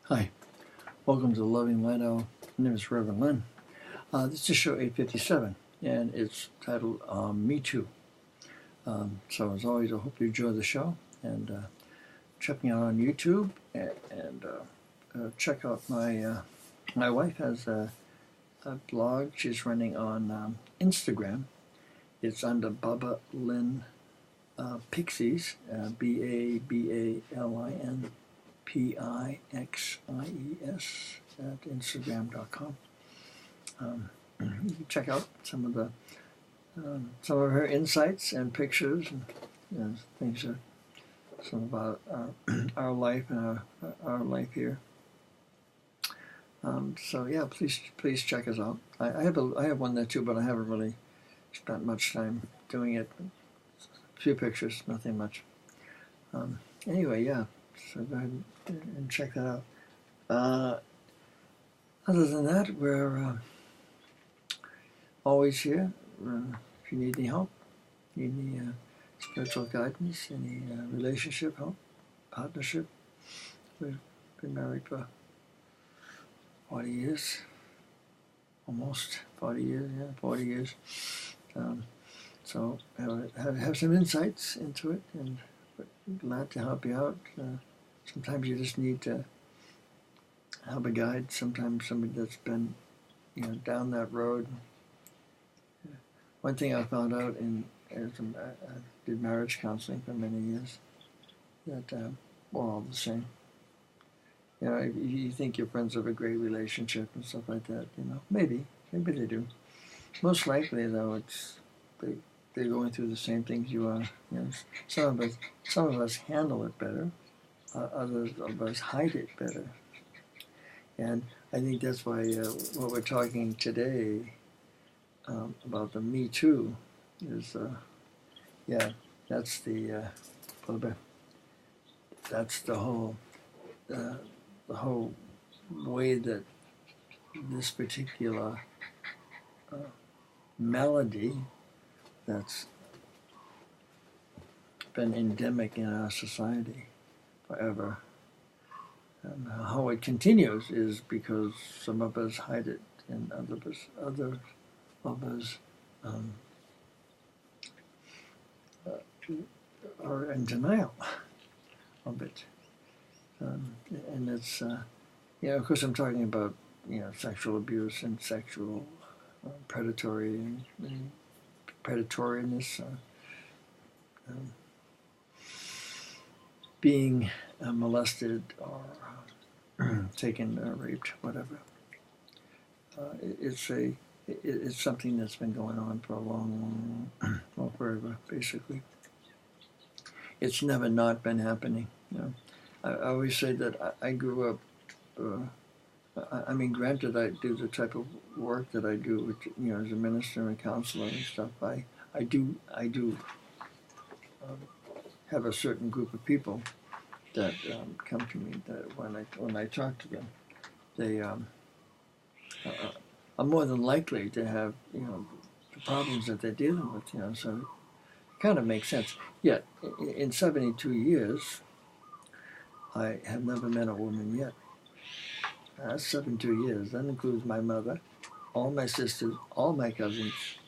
Hi, welcome to the Loving Light Hour. My name is Reverend Lynn. This is show 857, and it's titled Me Too. So as always, I hope you enjoy the show, and check me out on YouTube, and check out my wife has a blog she's running on Instagram. It's under Baba Lynn Pixies, BABALIN PIXIES at Instagram.com. You can check out some of her insights and pictures and things that some about our life and our life here. So yeah, please check us out. I have one there too, but I haven't really spent much time doing it. A few pictures, nothing much. Anyway, yeah. So go ahead and check that out. Other than that, we're always here. If you need any help, need any spiritual guidance, any relationship help, partnership. We've been married for 40 years, almost 40 years, 40 years. So have some insights into it, and glad to help you out. Sometimes you just need to have a guide. Sometimes somebody that's been, down that road. One thing I found out I did marriage counseling for many years, that we're all the same. You think your friends have a great relationship and stuff like that. Maybe they do. Most likely, though, they're going through the same things you are. Some of us handle it better. Others of us hide it better. And I think that's why what we're talking today about the Me Too is, that's the whole way that this particular melody that's been endemic in our society forever. And how it continues is because some of us hide it, and other of us are in denial of it. And it's, of course, I'm talking about, sexual abuse and sexual predatoriness, being molested or taken or raped, whatever. It's something that's been going on for a long, forever, basically. It's never not been happening. I always say that I grew up. Granted, I do the type of work that I do, which, as a minister and counselor and stuff. I do have a certain group of people that come to me that when I talk to them, they are more than likely to have the problems that they're dealing with. So it kind of makes sense. Yet in 72 years, I have never met a woman yet. That's 72 years. That includes my mother, all my sisters, all my cousins,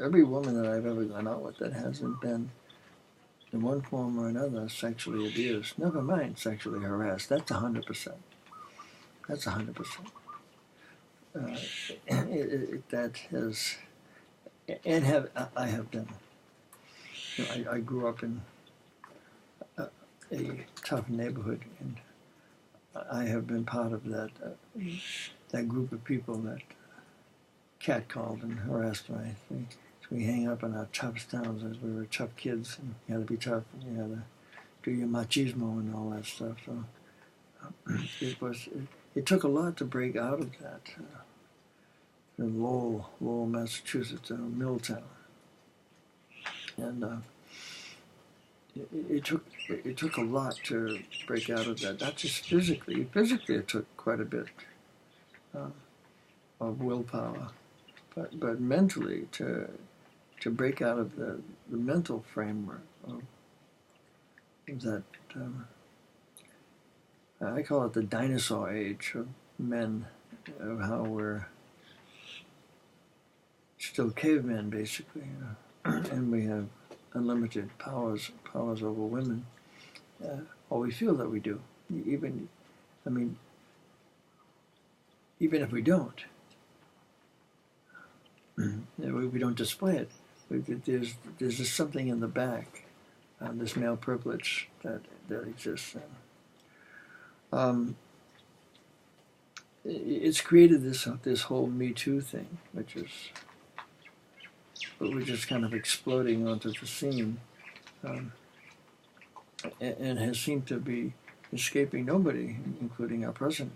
every woman that I've ever gone out with that hasn't been, in one form or another, sexually abused. Never mind sexually harassed. That's 100%. That's 100%. That has, and I have been. I grew up in a tough neighborhood, and I have been part of that group of people that catcalled and harassed me. We hang up in our tough towns as we were tough kids, and you had to be tough, and you had to do your machismo and all that stuff. So it took a lot to break out of that. In Lowell, Massachusetts, Milltown, and it took a lot to break out of that. Not just physically. Physically, it took quite a bit of willpower, but mentally to break out of the mental framework of that I call it the dinosaur age of men, of how we're still cavemen, basically, and we have unlimited powers over women, or we feel that we do. Even, I mean, even if we don't, we don't display it. There's just something in the back, this male privilege that exists. It's created this whole Me Too thing, which we're just kind of exploding onto the scene, and has seemed to be escaping nobody, including our president,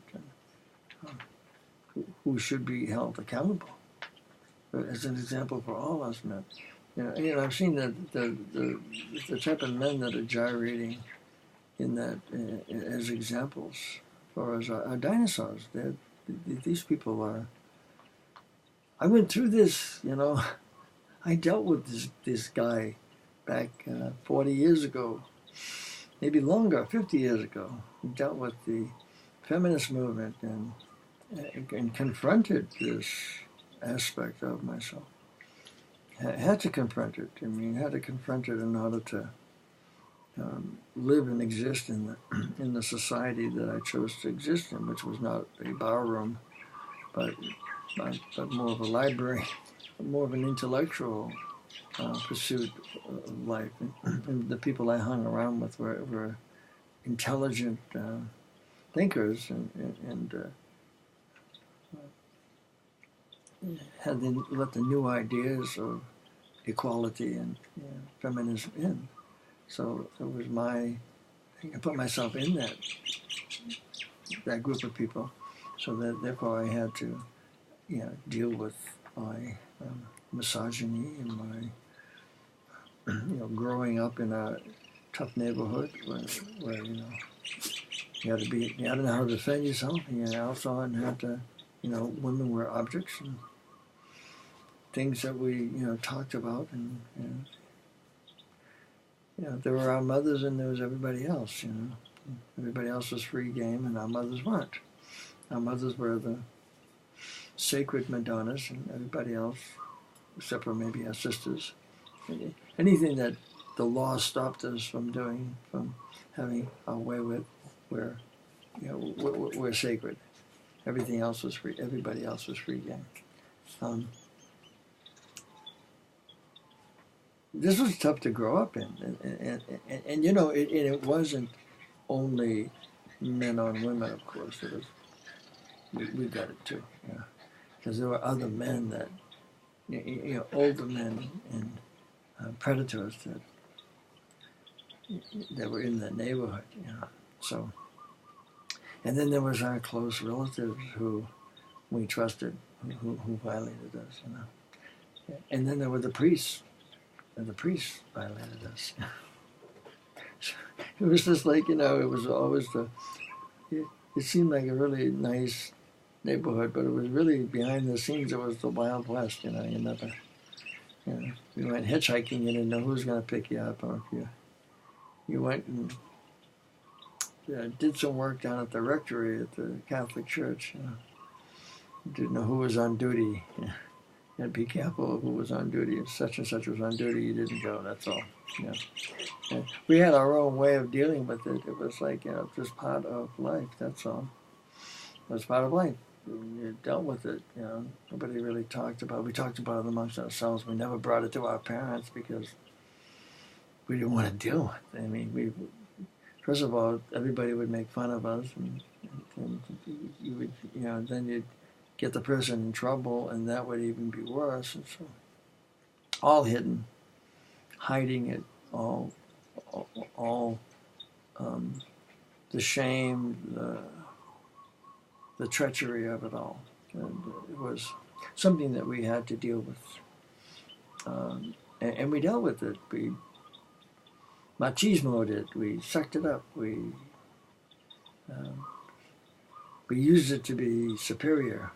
who should be held accountable as an example for all us men. I've seen the type of men that are gyrating in that as examples for us are dinosaurs. These people are. I went through this, I dealt with this guy back 40 years ago, maybe longer, 50 years ago. He dealt with the feminist movement and confronted this aspect of myself. Had to confront it. Had to confront it in order to live and exist in the society that I chose to exist in, which was not a barroom, but more of a library, more of an intellectual pursuit of life. And the people I hung around with were intelligent thinkers and had let the new ideas of equality and feminism in. So it was I put myself in that group of people. So that therefore I had to deal with my misogyny and my growing up in a tough neighborhood where you had to know how to defend yourself, and you also had to women were objects and things that we talked about, and there were our mothers and there was everybody else. Everybody else was free game and our mothers weren't. Our mothers were the sacred Madonnas, and everybody else, except for maybe our sisters, anything that the law stopped us from doing, from having our way with, we're sacred. Everything else was free. Everybody else was free game. This was tough to grow up in, and it wasn't only men on women. Of course, it was. We got it too, because there were other men that, older men and predators that were in the neighborhood, So, and then there was our close relatives who we trusted, who violated us, And then there were the priests, and the priests violated us. It was just like, it was always it seemed like a really nice neighborhood, but it was really behind the scenes. It was the Wild West. You never. You went hitchhiking. You didn't know who was going to pick you up, or if you went and did some work down at the rectory at the Catholic Church. You didn't know who was on duty. You had to be careful of who was on duty. If such and such was on duty, you didn't go. That's all. We had our own way of dealing with it. It was like just part of life. That's all. It was part of life. You dealt with it. Nobody really talked about it. We talked about it amongst ourselves. We never brought it to our parents because we didn't want to deal with it. First of all, everybody would make fun of us, and you would, then you'd get the person in trouble, and that would even be worse. And so, all hidden, hiding it, all the shame, the treachery of it all. And it was something that we had to deal with. And we dealt with it. We machismoed it. We sucked it up. We used it to be superior.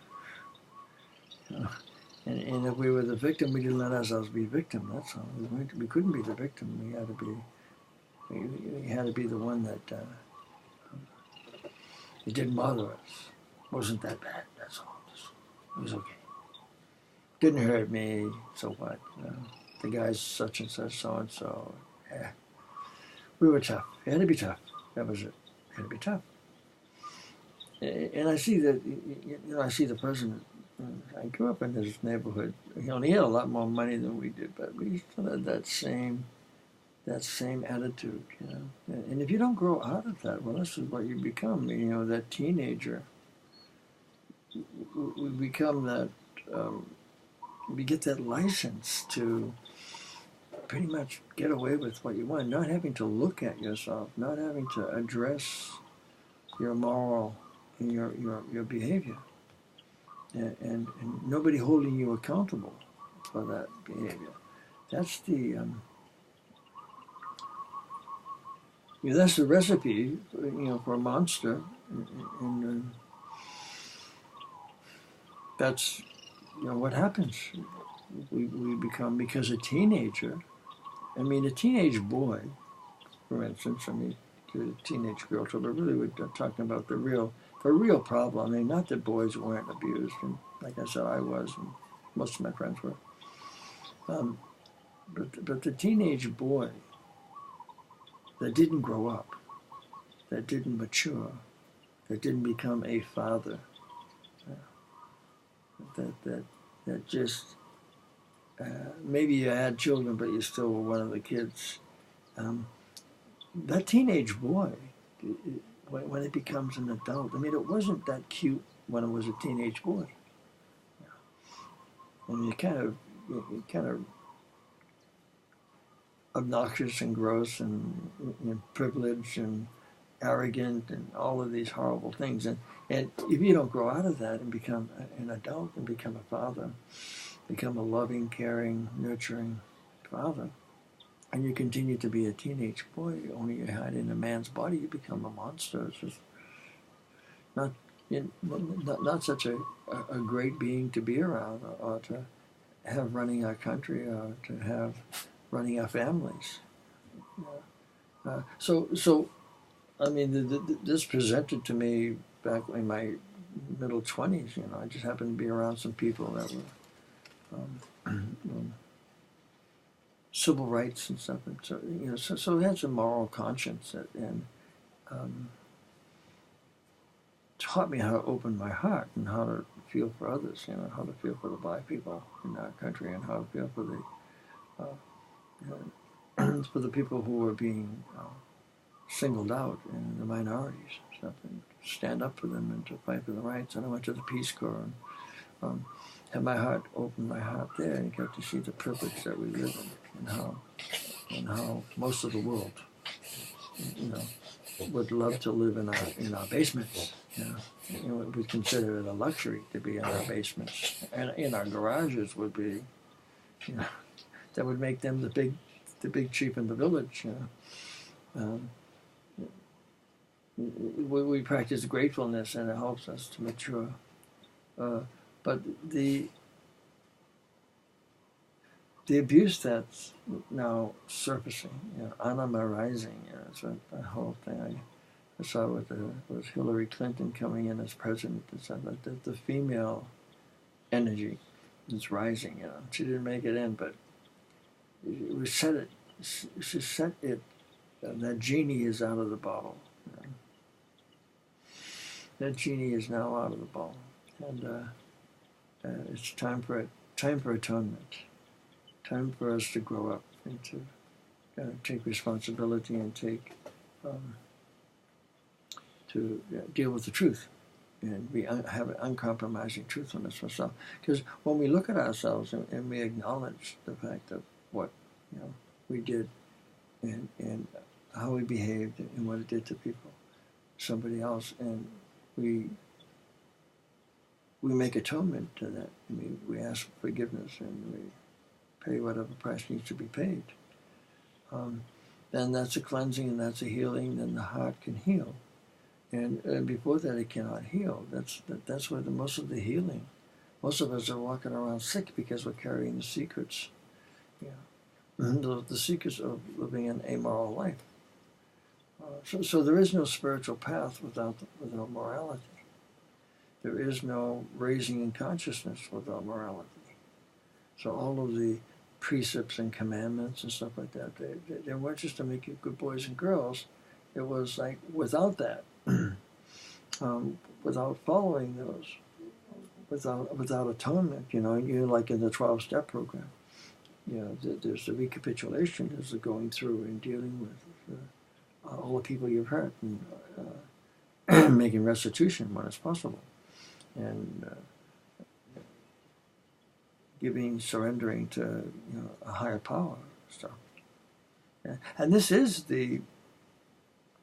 And if we were the victim, we didn't let ourselves be victim. That's all. We couldn't be the victim. We had to be the one that It didn't bother us. It wasn't that bad. That's all. It was okay. Didn't hurt me. So what? The guy's such and such, so and so. Yeah. We were tough. It had to be tough. That was it. It had to be tough. And I see that. I see the president. I grew up in this neighborhood. He had a lot more money than we did, but we still had that same attitude, And if you don't grow out of that, well, this is what you become. That teenager. We become that. We get that license to pretty much get away with what you want, not having to look at yourself, not having to address your moral and your behavior, and nobody holding you accountable for that behavior. That's that's the recipe, for a monster, and that's what happens. We become, because a teenager. I mean, a teenage boy, for instance. I mean, a teenage girl. So, but really, we're talking about the real problem. I mean, not that boys weren't abused, and like I said, I was, and most of my friends were. But the teenage boy that didn't grow up, that didn't mature, that didn't become a father, that just maybe you had children, but you still were one of the kids. That teenage boy, when it becomes an adult, I mean, it wasn't that cute when it was a teenage boy. And you kind of obnoxious and gross and privileged and arrogant and all of these horrible things. And if you don't grow out of that and become an adult and become a father, become a loving, caring, nurturing father, and you continue to be a teenage boy, only you hide in a man's body, you become a monster. It's just not such a great being to be around, or to have running our country, or to have running our families. So I mean, this presented to me back in my middle 20s. I just happened to be around some people that were civil rights and stuff, and so it had some moral conscience, and taught me how to open my heart and how to feel for others. How to feel for the black people in our country, and how to feel for the people who were being singled out, and the minorities and stuff, and stand up for them and to fight for the rights. And I went to the Peace Corps and had my heart, opened my heart there, and got to see the privilege that we live in, and how most of the world, would love to live in our basements. We consider it a luxury to be in our basements, and in our garages would be, that would make them the big chief in the village. We practice gratefulness, and it helps us to mature. But the abuse that's now surfacing, anima rising, it's that whole thing I saw with Hillary Clinton coming in as president. It said that the female energy is rising. She didn't make it in, but we said it. She said it. That genie is out of the bottle. That genie is now out of the bottle, and it's time for atonement. Time for us to grow up and to take responsibility and to deal with the truth, and have an uncompromising truthfulness with ourselves. Because when we look at ourselves and we acknowledge the fact of what we did, and how we behaved, and what it did to people, somebody else, and we make atonement to that. We ask for forgiveness, and we pay whatever price needs to be paid. Then that's a cleansing, and that's a healing. Then the heart can heal, and before that, it cannot heal. That's where most of the healing. Most of us are walking around sick because we're carrying the secrets. The secrets of living an amoral life. So there is no spiritual path without morality. There is no raising in consciousness without morality. So all of the precepts and commandments and stuff like that, they weren't just to make you good boys and girls. It was like without that, without following those, without atonement, you like in the 12-step program, there's the recapitulation, there's the going through and dealing with all the people you've hurt and making restitution when it's possible, and surrendering to a higher power stuff. Yeah. And this is it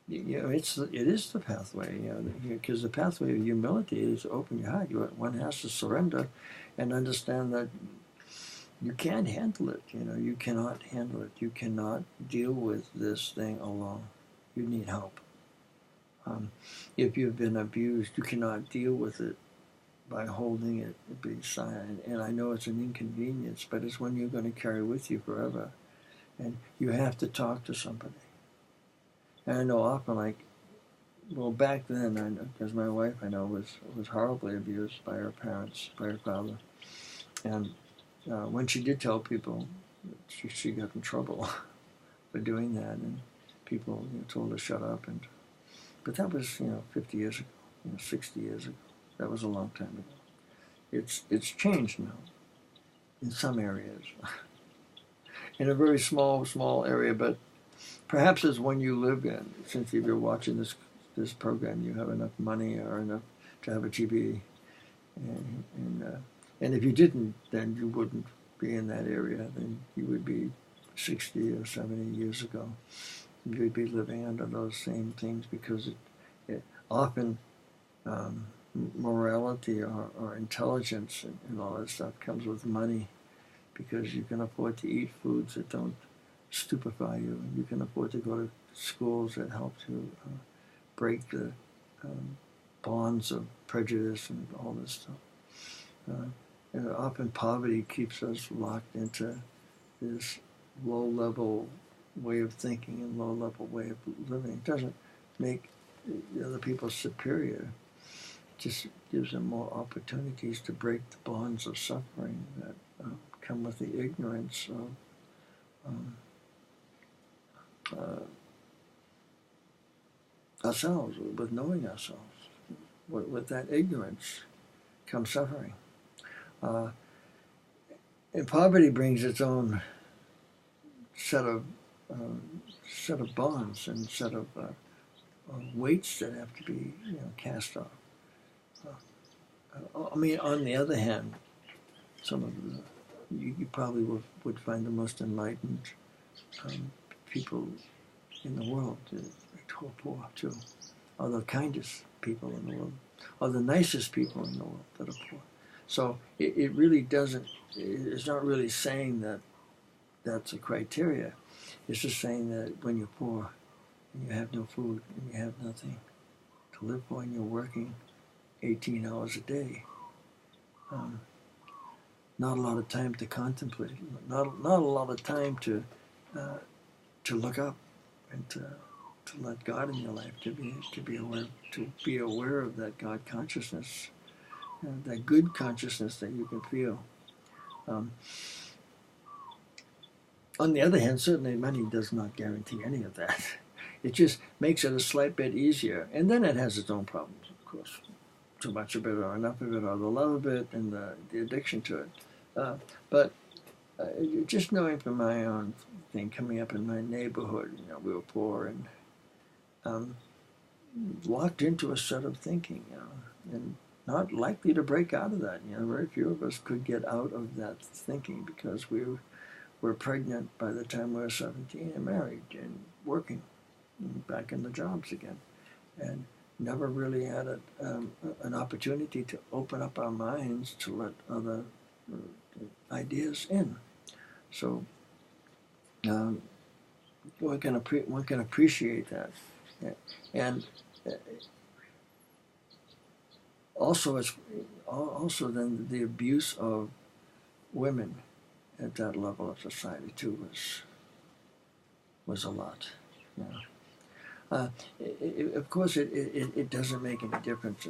is the pathway, because the pathway of humility is to open your heart. One has to surrender and understand that you can't handle it. You cannot handle it. You cannot deal with this thing alone. You need help. If you've been abused, you cannot deal with it by holding it, being silent. And I know it's an inconvenience, but it's one you're going to carry with you forever. And you have to talk to somebody. And I know often, back then, I know, because my wife, I know, was horribly abused by her parents, by her father. And when she did tell people, she got in trouble for doing that, and people told her shut up. But that was 50 years ago, 60 years ago. That was a long time ago. It's changed now in some areas, in a very small area, but perhaps as one you live in. Since if you're watching this program, you have enough money or enough to have a TV, and if you didn't, then you wouldn't be in that area. Then you would be 60 or 70 years ago. You'd be living under those same things, because it often morality or intelligence and all that stuff comes with money, because you can afford to eat foods that don't stupefy you, and you can afford to go to schools that help to break the bonds of prejudice and all this stuff. And often poverty keeps us locked into this low-level way of thinking and low-level way of living. It doesn't make the other people superior. It just gives them more opportunities to break the bonds of suffering that come with the ignorance of ourselves, with knowing ourselves. With that ignorance comes suffering. And poverty brings its own set of bonds and set of weights that have to be cast off. On the other hand, some of you probably would find the most enlightened people in the world who are poor too, or the kindest people in the world, or the nicest people in the world that are poor. So it really doesn't. It's not really saying that that's a criteria. It's just saying that when you're poor and you have no food and you have nothing to live for, and you're working 18 hours a day, not a lot of time to contemplate, not a lot of time to look up and to let God in your life, to be aware of that God consciousness, that good consciousness that you can feel. On the other hand, certainly money does not guarantee any of that. It just makes it a slight bit easier, and then it has its own problems, of course. Too much of it, or enough of it, or the love of it, and the addiction to it. But just knowing from my own thing, coming up in my neighborhood, we were poor and locked into a set of thinking, and not likely to break out of that. Very few of us could get out of that thinking, because we were pregnant by the time we were 17 and married and working and back in the jobs again, and never really had an opportunity to open up our minds to let other ideas in. So one can appreciate that, and also then the abuse of women at that level of society too was a lot. Of course, it doesn't make any difference,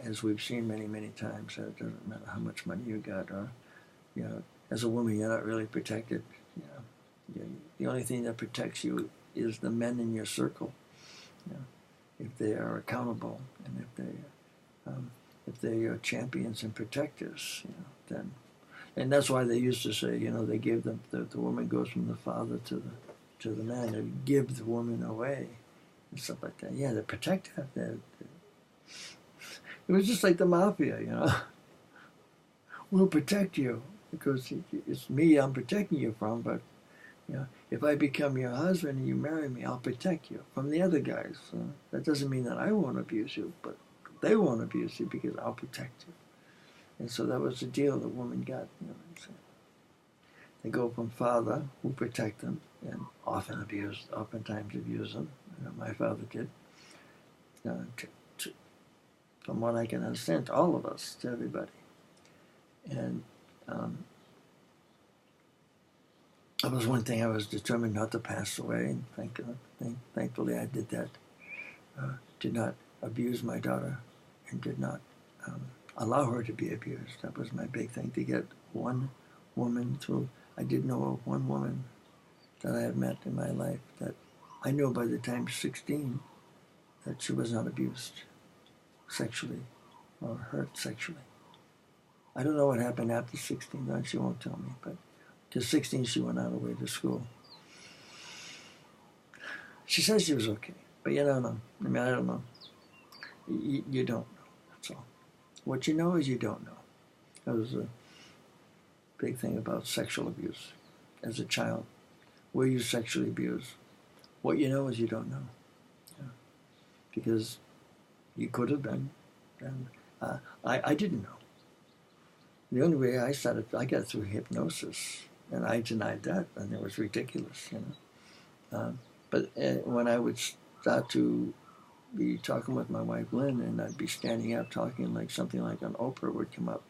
as we've seen many times. It doesn't matter how much money you got, or as a woman, you're not really protected. The only thing that protects you is the men in your circle. If they are accountable, and if they're your champions and protectors, then. And that's why they used to say, they gave them the woman goes from the father to the man, and give the woman away and stuff like that. Yeah, they protect her. It was just like the mafia, We'll protect you because it's me I'm protecting you from. But if I become your husband and you marry me, I'll protect you from the other guys. That doesn't mean that I won't abuse you, but they won't abuse you because I'll protect you. And so that was the deal the woman got. They go from father, who protect them, and oftentimes abuse them. My father did. From what I can understand, to all of us, to everybody. And that was one thing I was determined not to pass away, and thankfully I did that. Did not abuse my daughter, and did not allow her to be abused. That was my big thing, to get one woman through. I did know of one woman that I had met in my life that I knew by the time 16 that she was not abused sexually or hurt sexually. I don't know what happened after 16, and she won't tell me, but to 16 she went out away to school. She says she was okay, but you don't know. I mean, I don't know. You don't know, that's all. What you know is you don't know. That was a big thing about sexual abuse as a child. Were you sexually abused? What you know is you don't know. Because you could have been. And I didn't know. The only way I got through hypnosis, and I denied that, and it was ridiculous, But when I would start to be talking with my wife Lynn, and I'd be standing up talking like something like an Oprah would come up,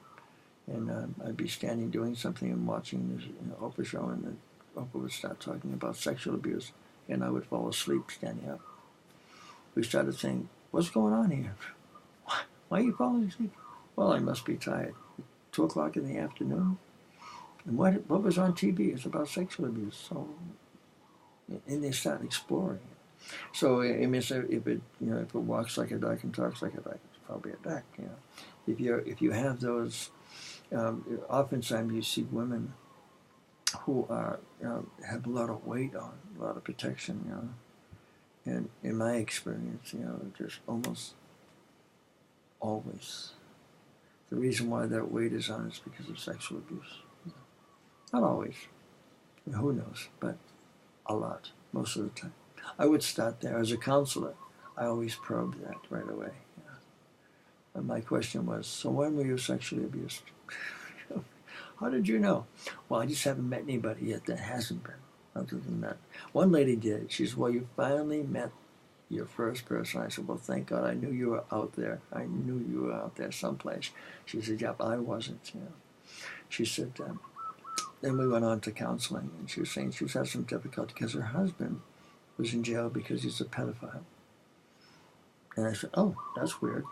and I'd be standing doing something and watching this Oprah show, and then Oprah would start talking about sexual abuse, and I would fall asleep standing up. We started saying, "What's going on here? Why are you falling asleep?" "Well, I must be tired." 2 o'clock in the afternoon. And what was on TV? It's about sexual abuse. So, and they start exploring it. So, I mean, so if it walks like a duck and talks like a duck, it's probably a duck. If you have those, oftentimes you see women who are have a lot of weight on, a lot of protection. And in my experience, just almost always. The reason why that weight is on is because of sexual abuse. Not always. Who knows? But a lot, most of the time. I would start there. As a counselor, I always probed that right away. And my question was, so when were you sexually abused? How did you know? Well, I just haven't met anybody yet that hasn't been, other than that. One lady did. She said, well, you finally met your first person. I said, well, thank God, I knew you were out there. I knew you were out there someplace. She said, yeah, but I wasn't. She said, then we went on to counseling, and she was saying she was having some difficulty because her husband was in jail because he's a pedophile. And I said, oh, that's weird.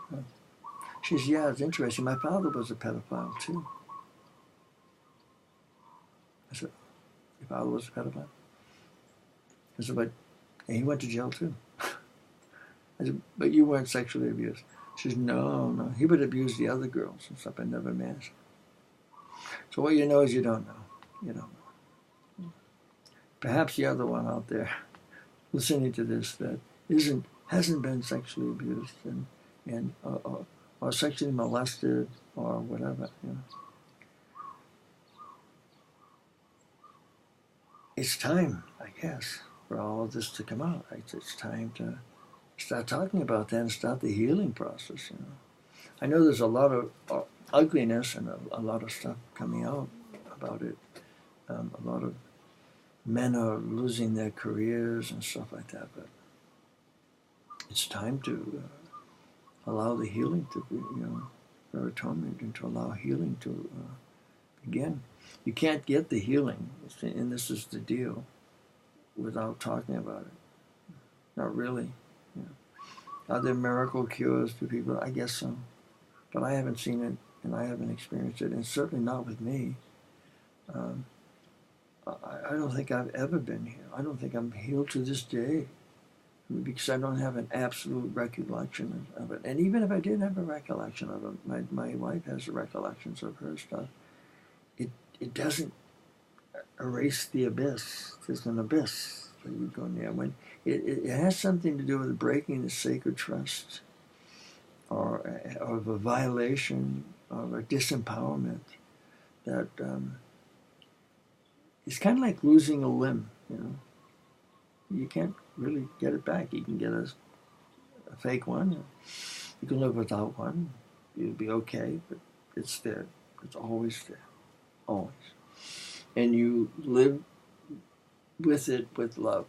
She said, yeah, it's interesting. My father was a pedophile, too. I said, your father was a pedophile? I said, but he went to jail, too. I said, but you weren't sexually abused. She said, no. He would abuse the other girls and stuff, but never me. So what you know is you don't know. You don't know. Perhaps the other one out there listening to this that hasn't been sexually abused or sexually molested or whatever. It's time, I guess, for all of this to come out. It's time to start talking about that and start the healing process. I know there's a lot of ugliness and a lot of stuff coming out about it. A lot of men are losing their careers and stuff like that, but it's time to allow the healing to be, for atonement, and to allow healing to begin. You can't get the healing, and this is the deal, without talking about it. Not really. You know. Are there miracle cures for people? I guess so. But I haven't seen it, and I haven't experienced it, and certainly not with me. Um, I don't think I've ever been healed. I don't think I'm healed to this day because I don't have an absolute recollection of it. And even if I did have a recollection of it, my wife has recollections of her stuff. It doesn't erase the abyss. There's an abyss that you go in there. When it has something to do with breaking the sacred trust, or of a violation, of a disempowerment that it's kind of like losing a limb. You know, you can't really get it back. You can get a fake one. You can live without one. You'll be okay, but it's there. It's always there, always. And you live with it with love.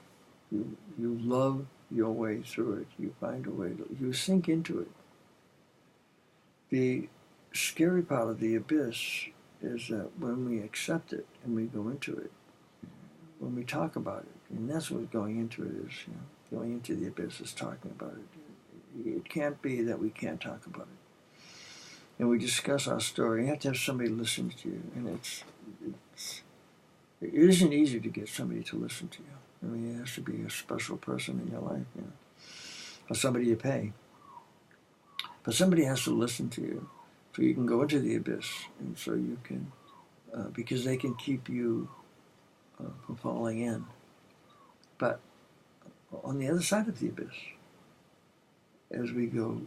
You love your way through it. You find a way you sink into it. The scary part of the abyss is that when we accept it and we go into it, when we talk about it, and that's what going into it is, you know, going into the abyss is talking about it. It can't be that we can't talk about it. And we discuss our story. You have to have somebody listen to you, and it isn't easy to get somebody to listen to you. I mean, it has to be a special person in your life, you know, or somebody you pay. But somebody has to listen to you, so you can go into the abyss, and so you can, because they can keep you from falling in. But on the other side of the abyss, as we go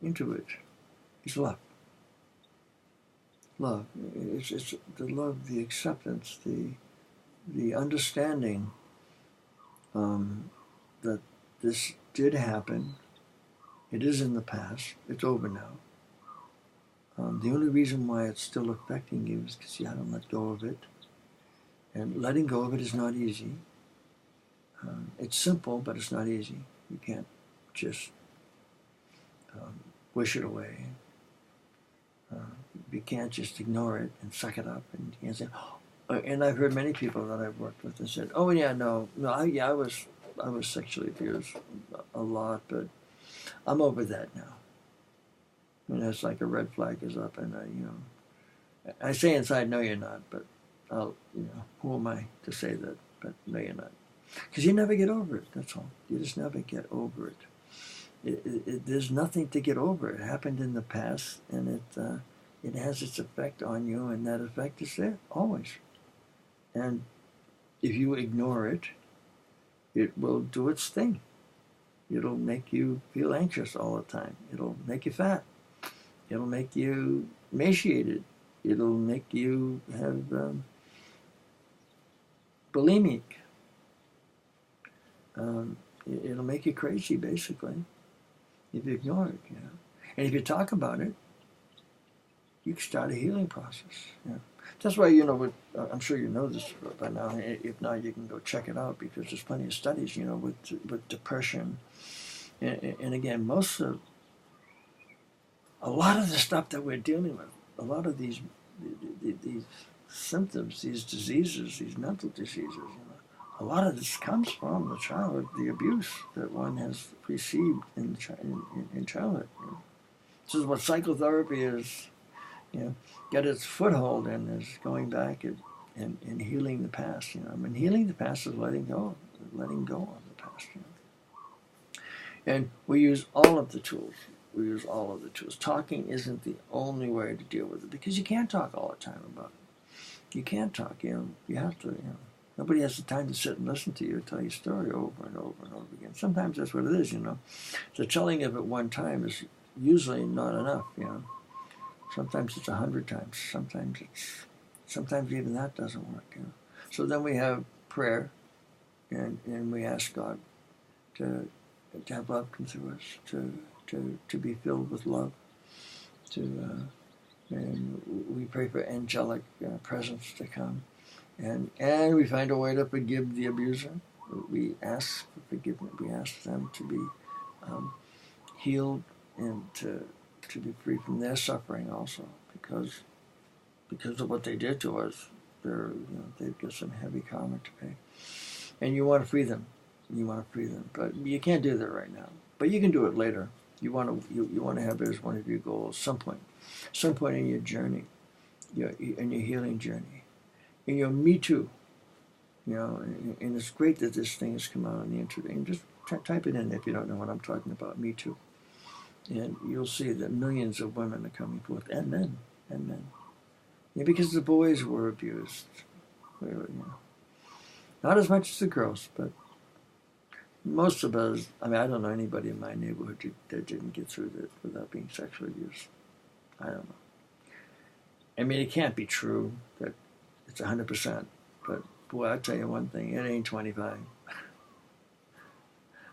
into it, is love. Love. It's the love, the acceptance, the understanding that this did happen. It is in the past. It's over now. The only reason why it's still affecting you is because you haven't let go of it. And letting go of it is not easy. It's simple, but it's not easy. You can't just wish it away. You can't just ignore it and suck it up. And you can't say, oh. And I've heard many people that I've worked with and said, "Oh yeah, no, I was sexually abused a lot, but I'm over that now." And it's like a red flag is up, and I say inside, "No, you're not," but who am I to say that? But no, you're not, because you never get over it. That's all. You just never get over it. There's nothing to get over. It happened in the past, and it has its effect on you, and that effect is there always. And if you ignore it, it will do its thing. It'll make you feel anxious all the time. It'll make you fat. It'll make you emaciated. It'll make you have bulimic. It'll make you crazy, basically, if you ignore it. You know? And if you talk about it, you can start a healing process. You know? That's why, I'm sure you know this by now. If not, you can go check it out, because there's plenty of studies, with depression. And again, a lot of the stuff that we're dealing with, a lot of these symptoms, these diseases, these mental diseases, a lot of this comes from the childhood, the abuse that one has received in childhood. This is what psychotherapy is, get its foothold in, is going back and healing the past. Healing the past is letting go of the past. And we use all of the tools. Talking isn't the only way to deal with it, because you can't talk all the time about it. You can't talk. You have to. Nobody has the time to sit and listen to you tell your story over and over and over again. Sometimes that's what it is. The telling of it one time is usually not enough. Sometimes it's 100 times. Sometimes even that doesn't work. So then we have prayer, and we ask God to have love come through us, to be filled with love, and we pray for angelic presence to come, and we find a way to forgive the abuser. We ask for forgiveness. We ask them to be healed and to be free from their suffering also, because of what they did to us. They've got some heavy karma to pay, and you want to free them. You want to free them, but you can't do that right now. But you can do it later. You want to have it as one of your goals, some point in your journey, in your healing journey, in your Me Too. And it's great that this thing has come out on the internet. And just type it in if you don't know what I'm talking about. Me Too, and you'll see that millions of women are coming forth, and men, Yeah, because the boys were abused. Not as much as the girls, but most of us, I mean, I don't know anybody in my neighborhood that didn't get through this without being sexually abused. I don't know. I mean, it can't be true that it's 100%, but boy, I'll tell you one thing, it ain't 25.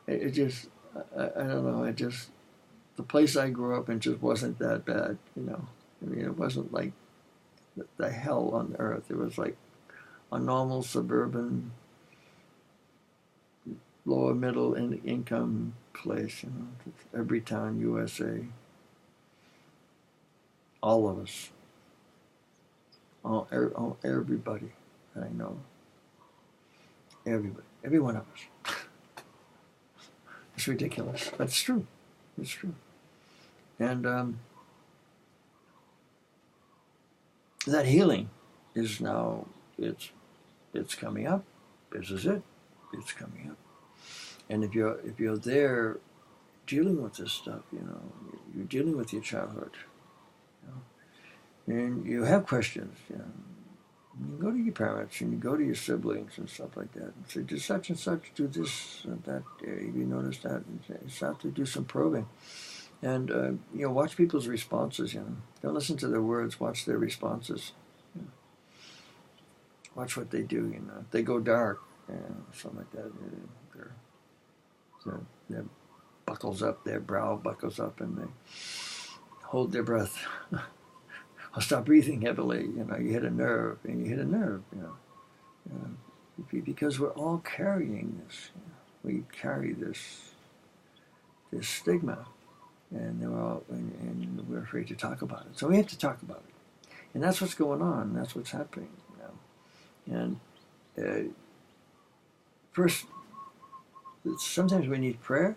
It just, I don't know, the place I grew up in just wasn't that bad, I mean, it wasn't like the hell on earth. It was like a normal suburban, lower middle income place, every town, USA. All of us, everybody that I know, every one of us. It's ridiculous, but it's true. It's true. And that healing is now, it's coming up. This is it. It's coming up. And if you're there dealing with this stuff, you're dealing with your childhood, and you have questions, you go to your parents and you go to your siblings and stuff like that and say, did such and such do this and that? Have you noticed that? And start to do some probing. And, watch people's responses, Don't listen to their words, watch their responses. Watch what they do, If they go dark, something like that, their buckles up, their brow buckles up, and they hold their breath. Or stop breathing heavily, you hit a nerve, because we're all carrying this. We carry this stigma, and we're afraid to talk about it. So we have to talk about it, and that's what's going on. That's what's happening now. And first, sometimes we need prayer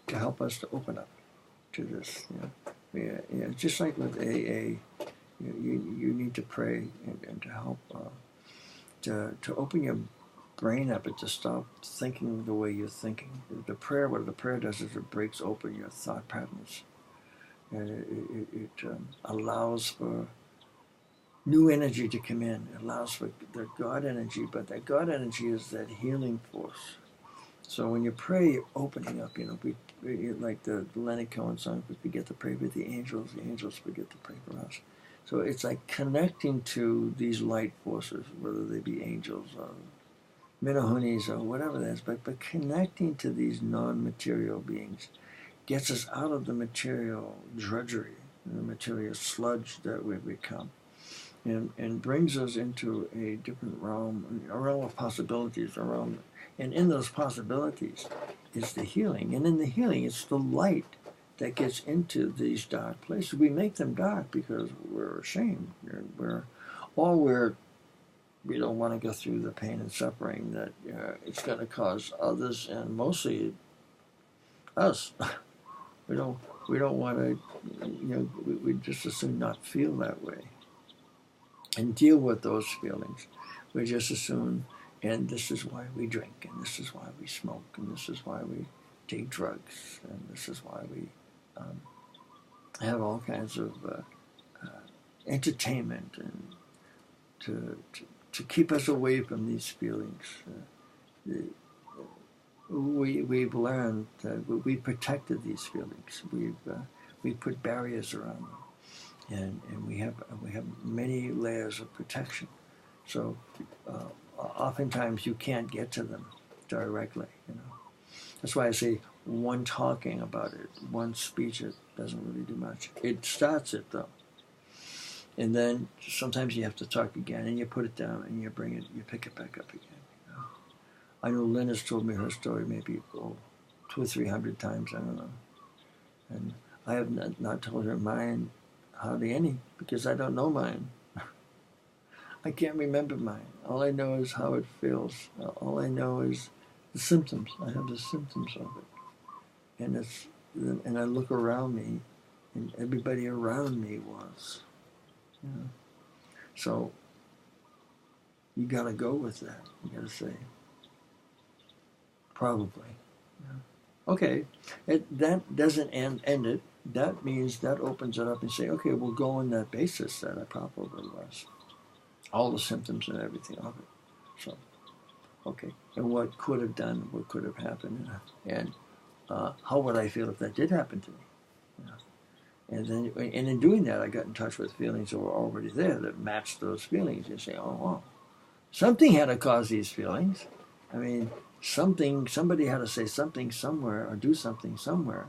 to help us to open up to this. Just like with AA. You need to pray and to help to open your brain up and to stop thinking the way you're thinking. What the prayer does is it breaks open your thought patterns, and it allows for new energy to come in. It allows for the God energy, but that God energy is that healing force. So when you pray, you're opening up. Like the Leonard Cohen song, we get to pray with the angels forget to pray for us. So it's like connecting to these light forces, whether they be angels or Minahunis or whatever that is, but connecting to these non-material beings gets us out of the material drudgery, the material sludge that we've become, and brings us into a different realm, a realm of possibilities, and in those possibilities is the healing, and in the healing it's the light that gets into these dark places. We make them dark because we're ashamed. We don't want to go through the pain and suffering that it's going to cause others, and mostly us. We don't want to. We just as soon not feel that way and deal with those feelings. We just as soon. And this is why we drink, and this is why we smoke, and this is why we take drugs, and this is why we have all kinds of entertainment, and to keep us away from these feelings. We've learned that we protected these feelings. We put barriers around them, and we have many layers of protection. So oftentimes you can't get to them directly. That's why I say one talking about it, one speech, it doesn't really do much. It starts it though. And then sometimes you have to talk again, and you put it down, and you pick it back up again. I know Lynn has told me her story maybe 200 or 300 times, I don't know. And I have not told her mine hardly any, because I don't know mine. I can't remember mine. All I know is how it feels. All I know is the symptoms. I have the symptoms of it, and I look around me, and everybody around me was, you know. So you got to go with that. You got to say, probably. Yeah. Okay, that doesn't end it. That means that opens it up and say, okay, we'll go on that basis that I probably was. All the symptoms and everything of it. So, okay, and what could have done, what could have happened, and how would I feel if that did happen to me? Yeah. And in doing that, I got in touch with feelings that were already there that matched those feelings. You say, oh, wow, something had to cause these feelings. I mean, somebody had to say something somewhere or do something somewhere.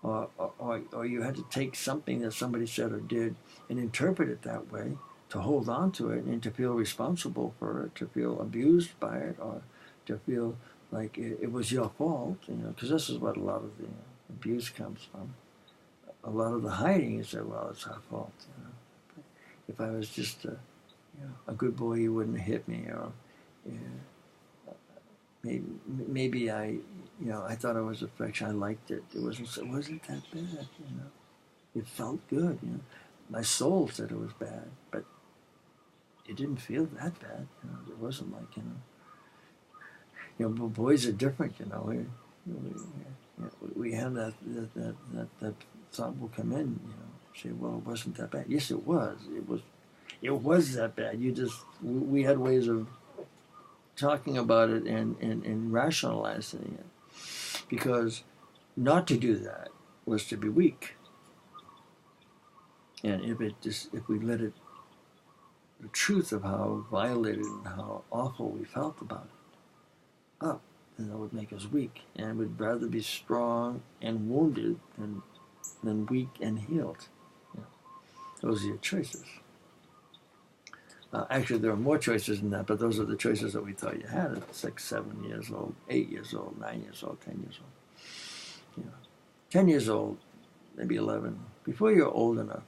Or you had to take something that somebody said or did and interpret it that way to hold on to it and to feel responsible for it, to feel abused by it, or to feel like it was your fault, because this is what a lot of the abuse comes from. A lot of the hiding is that, well, it's our fault. If I was just a good boy, you wouldn't have hit me, or maybe I thought I was affectionate. I liked it. It wasn't that bad. It felt good. My soul said it was bad, but it didn't feel that bad. It wasn't like boys are different. We have that thought will come in. Say, well, it wasn't that bad. Yes, it was. It was that bad. We had ways of talking about it and rationalizing it, because not to do that was to be weak. And if we let it, the truth of how violated and how awful we felt about it up, then that would make us weak, and we'd rather be strong and wounded than weak and healed. Those are your choices. Actually, there are more choices than that, but those are the choices that we thought you had at 6, 7 years old, 8 years old, 9 years old, 10 years old. 10 years old, maybe 11, before you're old enough.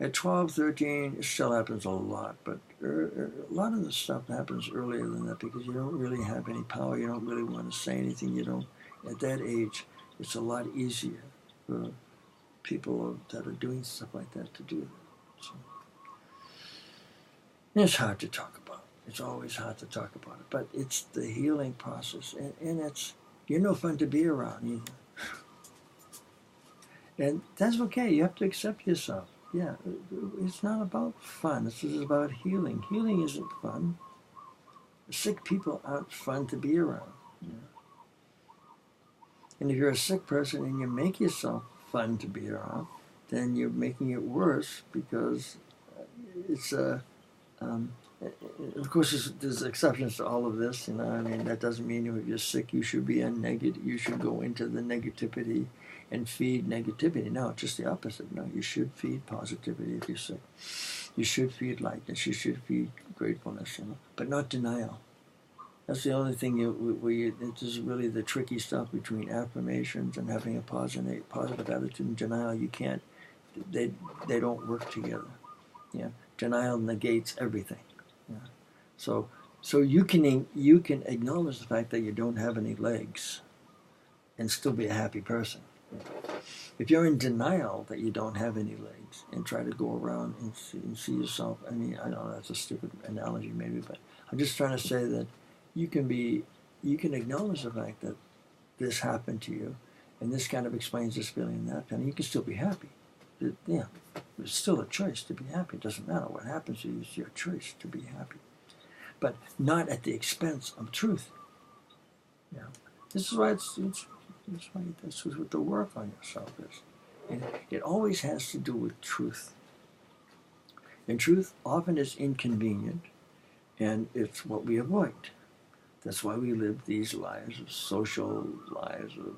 At 12, 13, it still happens a lot, but a lot of the stuff happens earlier than that because you don't really have any power. You don't really want to say anything. At that age, it's a lot easier for people that are doing stuff like that to do that. So, it's hard to talk about. It's always hard to talk about it, but it's the healing process, and you're no fun to be around either. And that's okay. You have to accept yourself. Yeah, it's not about fun. This is about healing. Healing isn't fun. Sick people aren't fun to be around. And if you're a sick person and you make yourself fun to be around, then you're making it worse, because it's of course, there's exceptions to all of this. I mean, that doesn't mean if you're sick you should be you should go into the negativity and feed negativity. No, just the opposite. No, you should feed positivity if you're sick. You should feed lightness. You should feed gratefulness, but not denial. That's the only thing this is really the tricky stuff between affirmations and having a positive attitude and denial. You can't. They don't work together. Yeah, denial negates everything. Yeah. So you can acknowledge the fact that you don't have any legs and still be a happy person. If you're in denial that you don't have any legs and try to go around and see yourself, I mean, I know that's a stupid analogy maybe, but I'm just trying to say that you can acknowledge the fact that this happened to you, and this kind of explains this feeling and that feeling. You can still be happy. Yeah, it's still a choice to be happy. It doesn't matter what happens to you. It's your choice to be happy, but not at the expense of truth. Yeah, this is why that's what the work on yourself is. And it always has to do with truth. And truth often is inconvenient, and it's what we avoid. That's why we live these lives of social lives of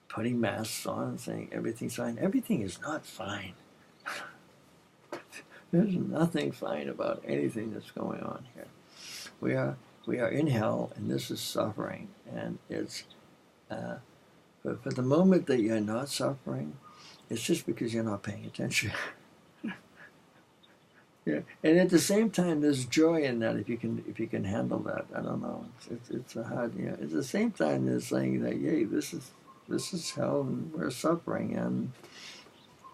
putting masks on and saying everything's fine. Everything is not fine. There's nothing fine about anything that's going on here. We are in hell, and this is suffering, and it's but for the moment that you're not suffering, it's just because you're not paying attention. Yeah, and at the same time, there's joy in that if you can handle that. I don't know. It's a hard. Yeah. At the same time, there's saying that, yay, this is hell, and we're suffering,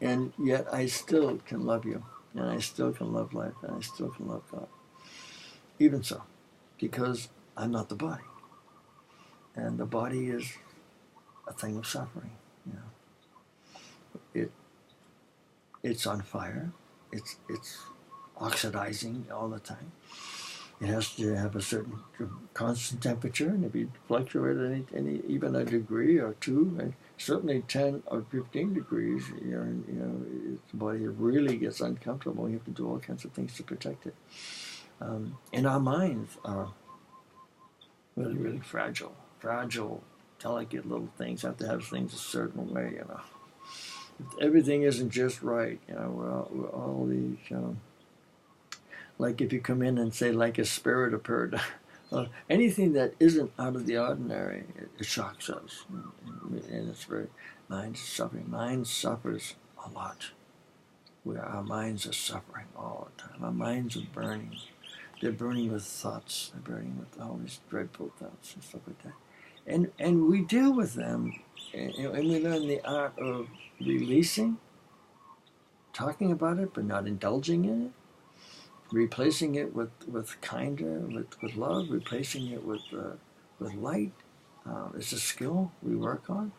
and yet I still can love you, and I still can love life, and I still can love God. Even so, because I'm not the body, and the body is a thing of suffering. You know, it's on fire. It's oxidizing all the time. It has to have a certain constant temperature, and if you fluctuate any even a degree or two, and certainly 10 or 15 degrees, the body really gets uncomfortable. You have to do all kinds of things to protect it. And our minds are really, really fragile, delicate little things. Have to have things a certain way. If everything isn't just right. We're all these. Like if you come in and say, like a spirit appeared, anything that isn't out of the ordinary, it shocks us. And it's very, mind suffering. Mind suffers a lot. Our minds are suffering all the time. Our minds are burning. They're burning with thoughts. They're burning with all these dreadful thoughts and stuff like that. And we deal with them, and we learn the art of releasing, talking about it, but not indulging in it. Replacing it with kinder, with love, replacing it with light. It's a skill we work on,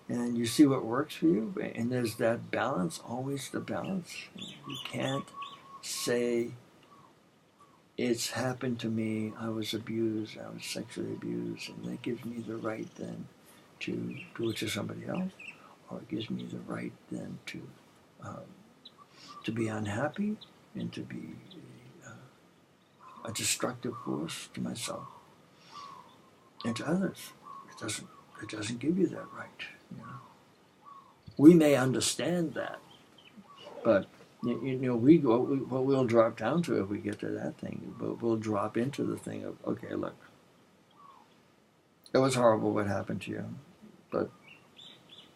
and you see what works for you. And there's that balance, always the balance. You can't say, it's happened to me, I was abused, I was sexually abused, and that gives me the right then to do it to somebody else, or it gives me the right then to be unhappy, and to be a destructive force to myself and to others. It doesn't give you that right. We may understand that, but what we'll drop down to if we get to that thing. But we'll drop into the thing of, okay, look, it was horrible what happened to you, but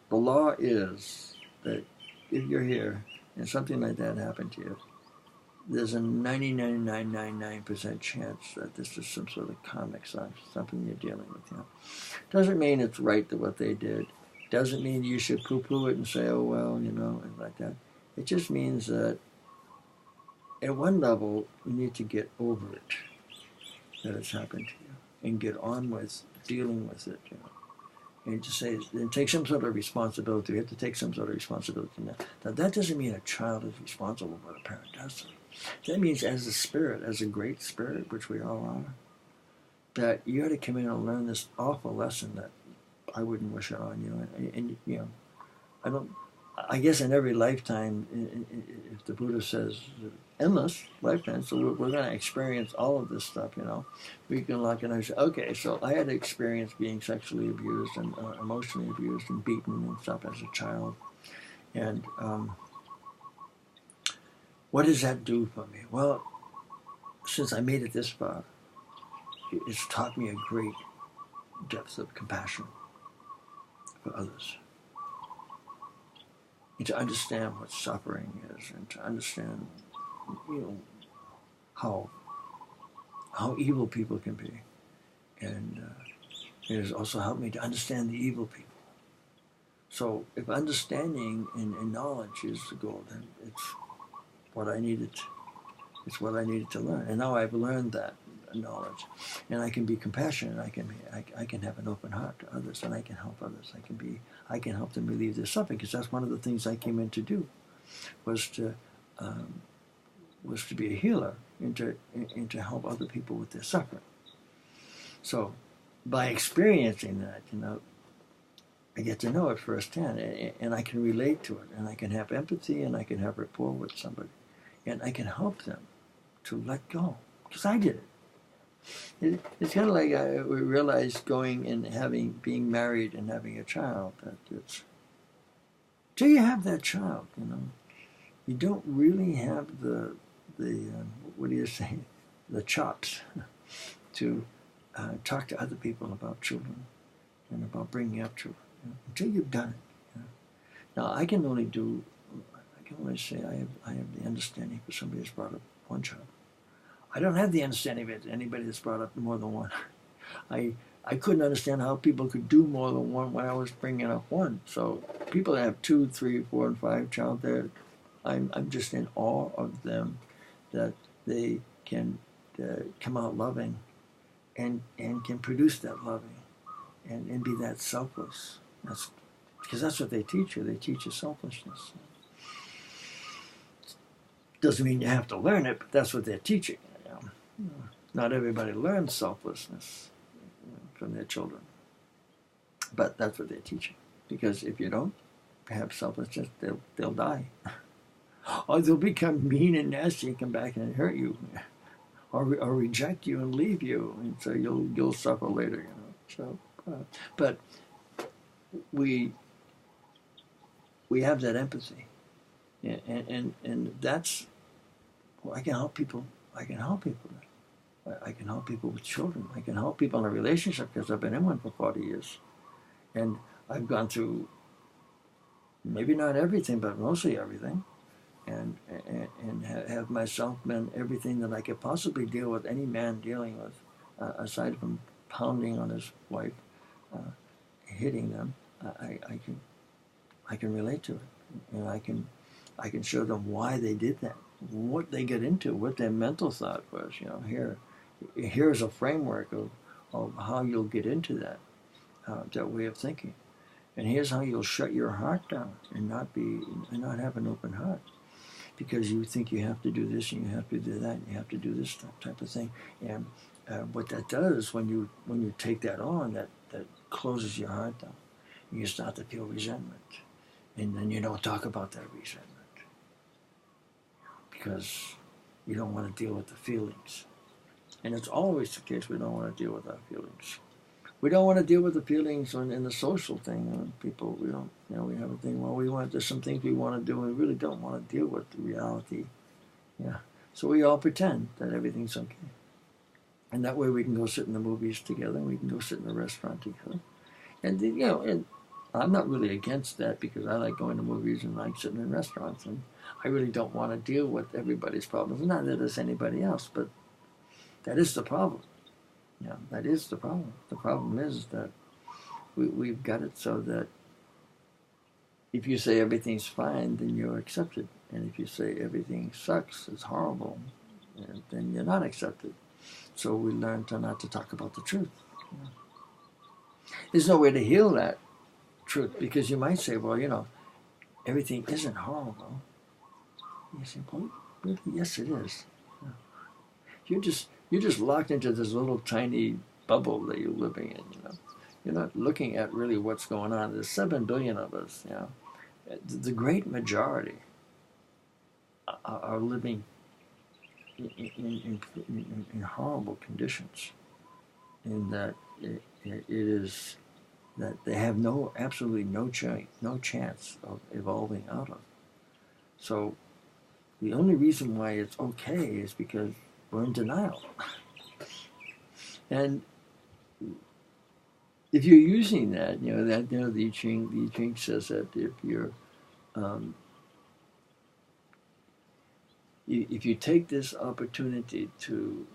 the law is that if you're here and something like that happened to you, there's a 99.999% chance that this is some sort of karmic something you're dealing with. Doesn't mean it's right to what they did. Doesn't mean you should poo-poo it and say, oh, well, and like that. It just means that at one level, you need to get over it, that it's happened to you, and get on with dealing with it, And to say, and take some sort of responsibility. You have to take some sort of responsibility now. Now, that doesn't mean a child is responsible for what a parent does. That means as a spirit, as a great spirit, which we all are, that you got to come in and learn this awful lesson that I wouldn't wish it on you. And I don't. I guess in every lifetime, if the Buddha says endless lifetimes, so we're going to experience all of this stuff. We can look and I say, okay, so I had to experience being sexually abused and emotionally abused and beaten and stuff as a child, and what does that do for me? Well, since I made it this far, it's taught me a great depth of compassion for others. And to understand what suffering is, and to understand, how evil people can be. And it has also helped me to understand the evil people. So if understanding and knowledge is the goal, then it's what I needed. It's what I needed to learn. And now I've learned that knowledge, and I can be compassionate. I can have an open heart to others, and I can help others. I can help them relieve their suffering, because that's one of the things I came in to do, was to be a healer and to help other people with their suffering. So by experiencing that, I get to know it firsthand, and I can relate to it, and I can have empathy, and I can have rapport with somebody, and I can help them to let go, because I did it. It's kind of like we realized going and being married and having a child, that it's, till you have that child, you don't really have the what do you say, the chops to talk to other people about children and about bringing up children, until you've done it. Now I can only can always say, I have the understanding for somebody that's brought up one child. I don't have the understanding of it, anybody that's brought up more than one. I couldn't understand how people could do more than one when I was bringing up one. So people that have 2, 3, 4, and 5 child, I'm just in awe of them, that they can come out loving and can produce that loving and be that selfless. Because that's what they teach you. They teach you selflessness. Doesn't mean you have to learn it, but that's what they're teaching. Not everybody learns selflessness from their children, but that's what they're teaching. Because if you don't have selflessness, they'll die, or they'll become mean and nasty and come back and hurt you, or reject you and leave you, and so you'll suffer later. So, but we have that empathy, and that's, well, I can help people. I can help people with children. I can help people in a relationship because I've been in one for 40 years. And I've gone through maybe not everything, but mostly everything. And have myself been everything that I could possibly deal with any man dealing with, aside from pounding on his wife, hitting them. I can relate to it. And I can show them why they did that, what they get into, what their mental thought was. Here's a framework of how you'll get into that way of thinking, and here's how you'll shut your heart down and not have an open heart, because you think you have to do this and you have to do that and you have to do this type of thing. And what that does when you take that on, that closes your heart down. You start to feel resentment, and then you don't talk about that resentment because you don't want to deal with the feelings. And it's always the case, we don't want to deal with our feelings. We don't want to deal with the feelings in the social thing. People, we don't, we have a thing, well, there's some things we want to do, and we really don't want to deal with the reality. Yeah. So we all pretend that everything's okay. And that way we can go sit in the movies together, and we can go sit in a restaurant together. And, and I'm not really against that, because I like going to movies and like sitting in restaurants, and I really don't want to deal with everybody's problems. Not that it's anybody else, but that is the problem. Yeah, that is the problem. The problem is that we've got it so that if you say everything's fine, then you're accepted. And if you say everything sucks, it's horrible, then you're not accepted. So we learn not to talk about the truth. There's no way to heal that truth, because you might say, well, everything isn't horrible. You say, well, really? Yes, it is. You're just locked into this little tiny bubble that you're living in. You're not looking at really what's going on. There's 7 billion of us. The great majority are living in horrible conditions, in that it is that they have absolutely no chance of evolving out of. So the only reason why it's okay is because we're in denial. And if you're using that, the I Ching says that if you take this opportunity to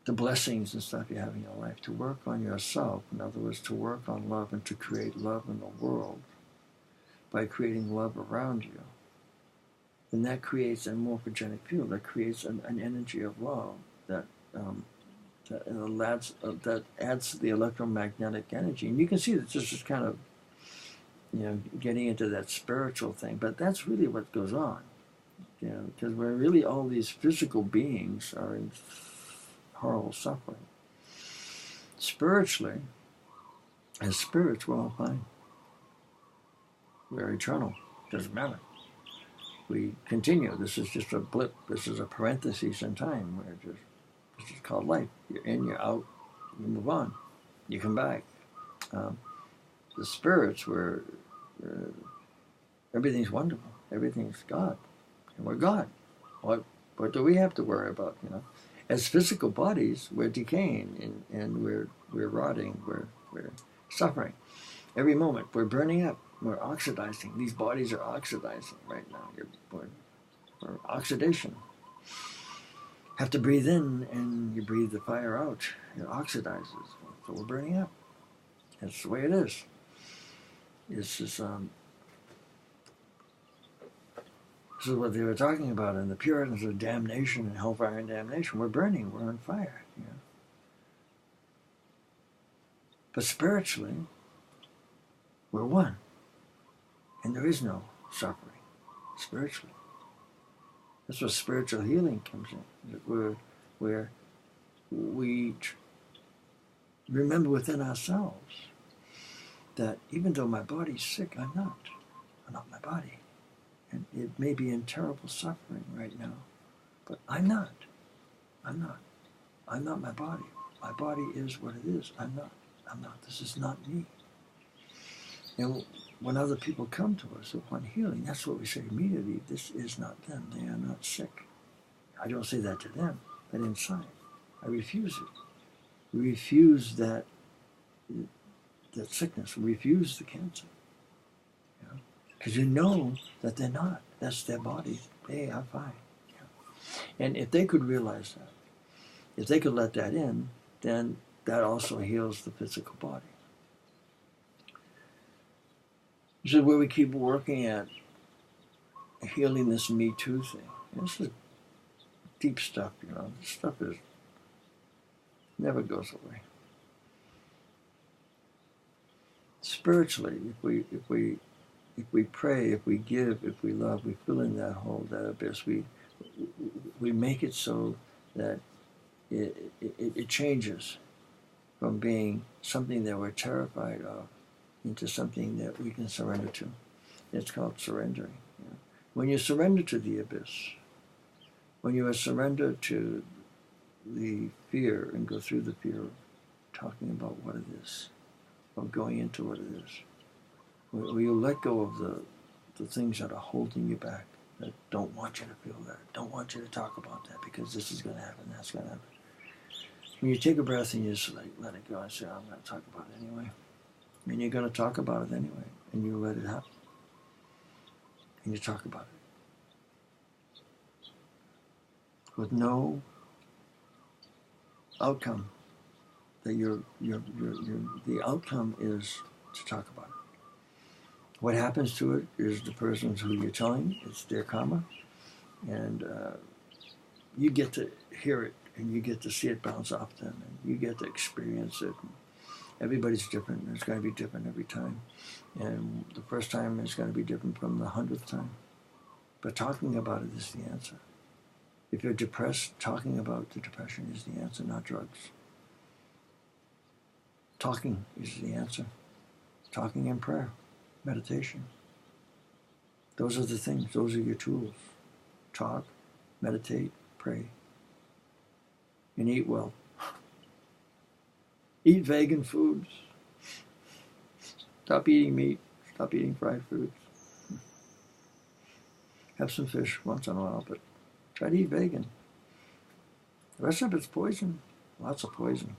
the blessings and stuff you have in your life, to work on yourself, in other words, to work on love and to create love in the world by creating love around you, then that creates a morphogenic field, that creates an energy of love that adds to the electromagnetic energy. And you can see that this is kind of, getting into that spiritual thing, but that's really what goes on. Because we're really, all these physical beings are in horrible suffering. Spiritually, as spirits, we're all fine. We're eternal. Doesn't matter. We continue. This is just a blip. This is a parenthesis in time. This is called life. You're in, you're out, you move on. You come back. The spirits were, everything's wonderful. Everything's God. And we're God. What do we have to worry about, As physical bodies, we're decaying, and we're rotting, we're suffering. Every moment we're burning up. We're oxidizing. These bodies are oxidizing right now. We're oxidation. Have to breathe in, and you breathe the fire out. It oxidizes. So we're burning up. That's the way it is. This is what they were talking about in the Puritans of damnation and hellfire and damnation. We're burning. We're on fire. You know? But spiritually, we're one. And there is no suffering spiritually. That's where spiritual healing comes in. Where we remember within ourselves that even though my body's sick, I'm not. I'm not my body. And it may be in terrible suffering right now, but I'm not. I'm not. I'm not my body. My body is what it is. I'm not. I'm not. This is not me. And when other people come to us upon healing, that's what we say immediately. This is not them. They are not sick. I don't say that to them, but inside, I refuse it. We refuse that sickness. We refuse the cancer. Because you know that they're not. That's their body. They are fine. Yeah. And if they could realize that, if they could let that in, then that also heals the physical body. This is where we keep working at healing this Me Too thing. This is deep stuff, you know. This stuff never goes away. Spiritually, if we pray, if we give, if we love, we fill in that hole, that abyss. We make it so that it changes from being something that we're terrified of into something that we can surrender to. It's called surrendering. You know? When you surrender to the abyss, when you surrender to the fear and go through the fear of talking about what it is, of going into what it is, where you let go of the things that are holding you back, that don't want you to feel that, don't want you to talk about that because this is going to happen, that's going to happen. When you take a breath and you just let it go and say, I'm going to talk about it anyway. And you're going to talk about it anyway, and you let it happen. And you talk about it. With no outcome. That the outcome is to talk about it. What happens to it is the person who you're telling, it's their karma, and you get to hear it, and you get to see it bounce off them, and you get to experience it. Everybody's different, and it's going to be different every time. And the first time is going to be different from the 100th time. But talking about it is the answer. If you're depressed, talking about the depression is the answer, not drugs. Talking is the answer. Talking and prayer, meditation. Those are the things, those are your tools. Talk, meditate, pray, and eat well. Eat vegan foods. Stop eating meat. Stop eating fried foods. Have some fish once in a while, but try to eat vegan. The rest of it's poison. Lots of poison.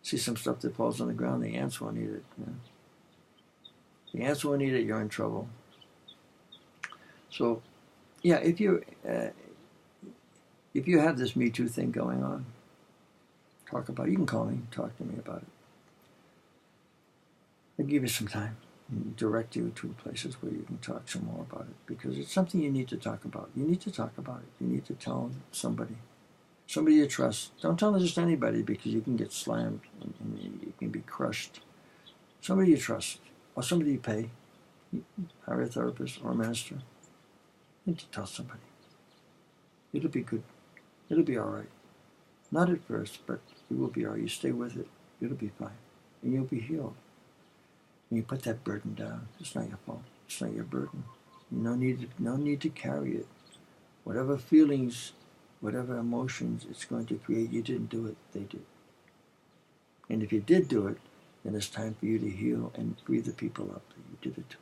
See some stuff that falls on the ground, the ants won't eat it. You know? The ants won't eat it, you're in trouble. So, yeah, if you have this Me Too thing going on, talk about it. You can call me, talk to me about it. I'll give you some time and direct you to places where you can talk some more about it, because it's something you need to talk about. You need to talk about it. You need to tell somebody you trust. Don't tell just anybody, because you can get slammed and you can be crushed. Somebody you trust, or somebody you pay, hire a therapist or a minister. You need to tell somebody. It'll be good. It'll be all right. Not at first, but it will be all right. You stay with it. It'll be fine. And you'll be healed. And you put that burden down. It's not your fault. It's not your burden. No need to carry it. Whatever feelings, whatever emotions it's going to create, you didn't do it. They did. And if you did do it, then it's time for you to heal and free the people up that you did it to.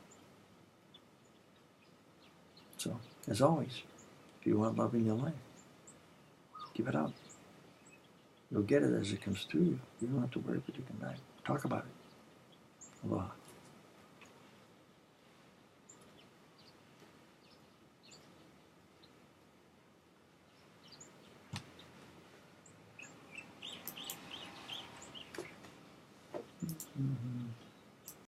So, as always, if you want love in your life, give it out. You'll get it as it comes through you. You don't have to worry if it can come back. Talk about it. Aloha.